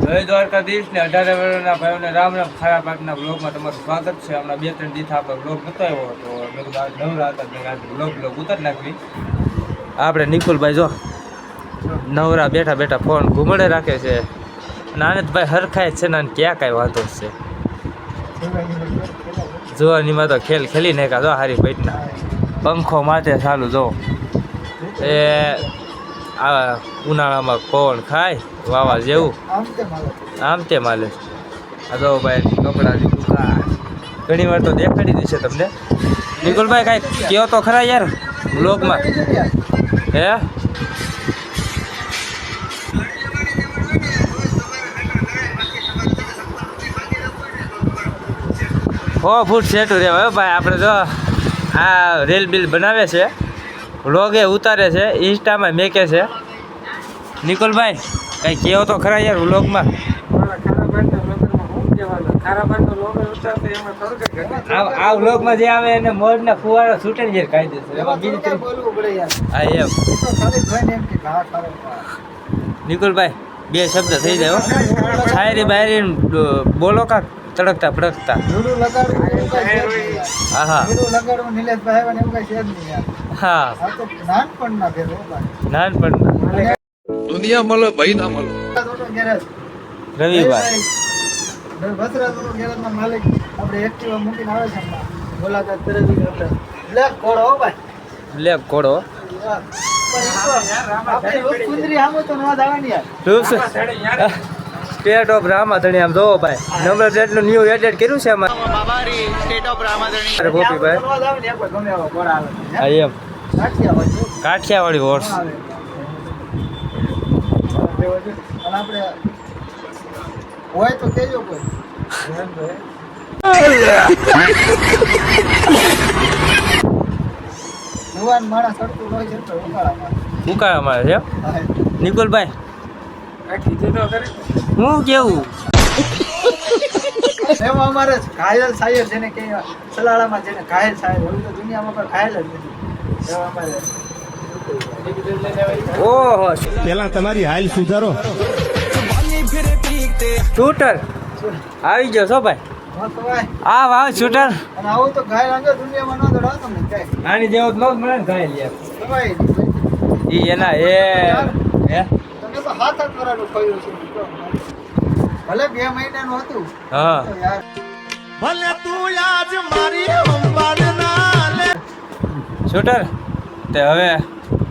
જય દ્વારકાધીશ ને 18 વર્ષના ભાઈઓને રામ રામ. ખારા પાકના બ્લોગમાં તમારું સ્વાગત છે. હમણાં 2-3 દિવસ આપણે બ્લોગ બતાવ્યો હતો, મેં કીધું આજ નવરા હતા મેં આજે બ્લોગ ઉતારી નાખવી. આપણે નિકુલભાઈ જો નવરા બેઠા બેઠા ફોન ઘૂમડે રાખે છે. નાનદભાઈ હરખાય છે ને ક્યાં કાંઈ વાંધો છે. જોવાનીમાં તો ખેલી નાખ્યા જો હારી પેટના પંખો માટે ચાલુ જો એ આ ઉનાળામાં પવન ખાય વાવા જેવું આમ તે માલે. આ જો ભાઈ કપડાની દુકાન ઘણી વાર તો દેખાડી દેશે તમને. નિકુલભાઈ કાંઈ કહો તો ખરા યાર બ્લોગમાં. હે 100 ફૂટ સેટું રહેવાય ભાઈ. આપણે જો આ રેલ બિલ બનાવે છે, વ્લોગે ઉતારે છે, ઇન્સ્ટામાં મેકે છે. નિકુલભાઈ કાંઈ કહો તો ખરા યાર વ્લોગમાં. આ વ્લોગમાં જે આવે એને મોજના ફુવારા છૂટે ને કાયદેસર. હા એમ નિકુલભાઈ 2 શબ્દ થઈ જાય. શાયરી બાયરી બોલો કાંક તડકતા ફડકતા. હા હા હા નાનપણના દુનિયા મળે ભાઈ ના મળે. રવિભાઈ બ્લેક ઘોડો સ્ટેટ ઓફ રામાધણી. આમ જોવો ભાઈ નંબર પ્લેટનું ન્યૂ એડિટ કર્યું છે આમાં. ગોપીભાઈ હા એમ કાઠિયાવાડી હોર્સ. હોય તો કેજો કોઈ જુવાન માણસ સડતું હોય છે તો ઉકાળા મારે છે નિકુલભાઈ. હું કેવું એમાં અમારે ઘાયલ શાયર જેને કે સલાળામાં જેને ઘાયલ શાયર હોય તો દુનિયામાં પણ ઘાયલ જ નથી. એવા અમારે ઓહો પેલા તમારી હાલ સુધારો. શૂટર આવી ગયો છો ભાઈ. આ વાવ શૂટર અને આવું તો ઘાયલ અંગે દુનિયામાં ન દોડો તમને કઈ આની જેવો જ ન મળે ને ઘાયલ યાર. કમાઈ ઈ એના હે તમે તો હાથ કરાનું ખોયું છે. ભલે 2 મહિનાનું હતું હા તો યાર ભલે તું આજ મારી સંભાળ ના લે. શૂટર તે હવે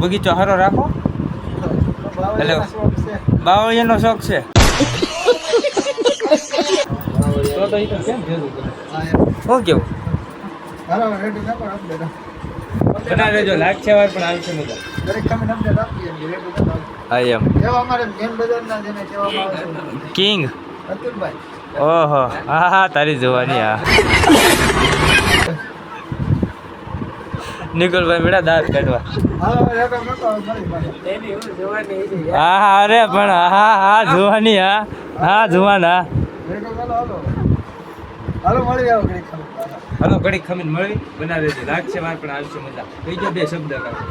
બગીચો સારો રાખો. હેલો બાવળીનો શોખ છે તો ઈ તો કેમ જરૂર શું કેવું હાલો રેડી ના પણ અપડેટ બના રહેજો. લાગશે વાર પણ આવશે મજા. દરેક તમે અપડેટ આપીએ રેડી ના હા એમ એવા અમારે મેન બજારના જેને કહેવામાં આવે છે કિંગ. અતુલભાઈ. ઓહો હા હા તારી જોવાની. હા નિકુલભાઈ મેળા દાંત કાઢવા. હાલો રેડો નતો મળી પાસે હા હા અરે પણ હા હા જોવાની. હા હા જોવાન. હા રેડો ચાલો હાલો હાલો મળી આવો ઘડી ખબર હલો ઘડી ખમીને મળવી બના રહેજો. લાગશે વાર પણ આવશે મજા. કહી દો 2 શબ્દ કાઢો.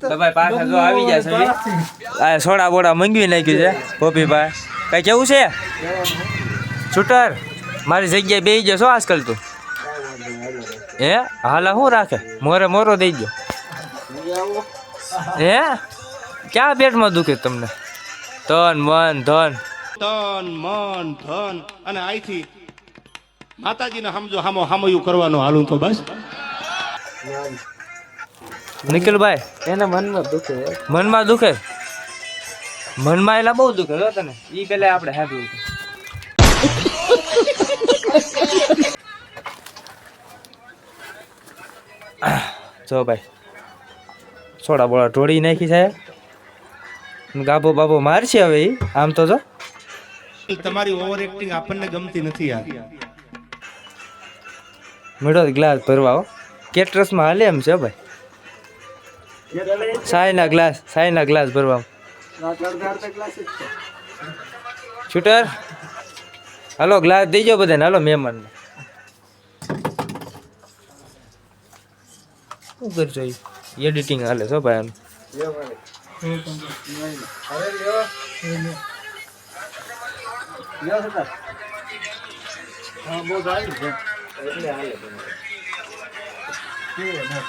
તો ભાઈ પાછા જો આવી ગયા છે. આ સોડા બોડા મંગવી નાખ્યું છે ગોપીભાઈ. કઈ કેવું છે શૂટર? મારી જગ્યાએ બેસી ગયો છો આજકાલ તું. હે હાલા શું રાખે મોરો દઈ ગયો. હે ક્યાં પેટમાં દુખે તમને? તન મન ધન અને આઈથી માતાજીને સમજો હામયું કરવાનો હાલું તો બસ. નિકુલભાઈ એના મનમાં દુખે મનમાં દુખે. મનમાં એલા બહુ દુખે જો તને. ઈ પેલા આપણે હાથું જો ભાઈ સોડા બોડા ઢોળી નાખી છે. ગાભો બાબો મારશે હવે ઈ. આમ તો જો તમારી ઓવર એક્ટિંગ આપણને ગમતી નથી યાર. મીઠો ગ્લાસ ભરવા હો. કેટરસમાં હાલે એમ છે ભાઈ. સાયના ગ્લાસ ભરવા. શૂટર હાલો ગ્લાસ દઈજો બધાને. હાલો મહેમાનને શું કરજો એડિટિંગ હાલે છો ભાઈ. અરે લ્યો લ્યો સરદાર હા બહુ સારી છે એટલે હાલે કેવું ના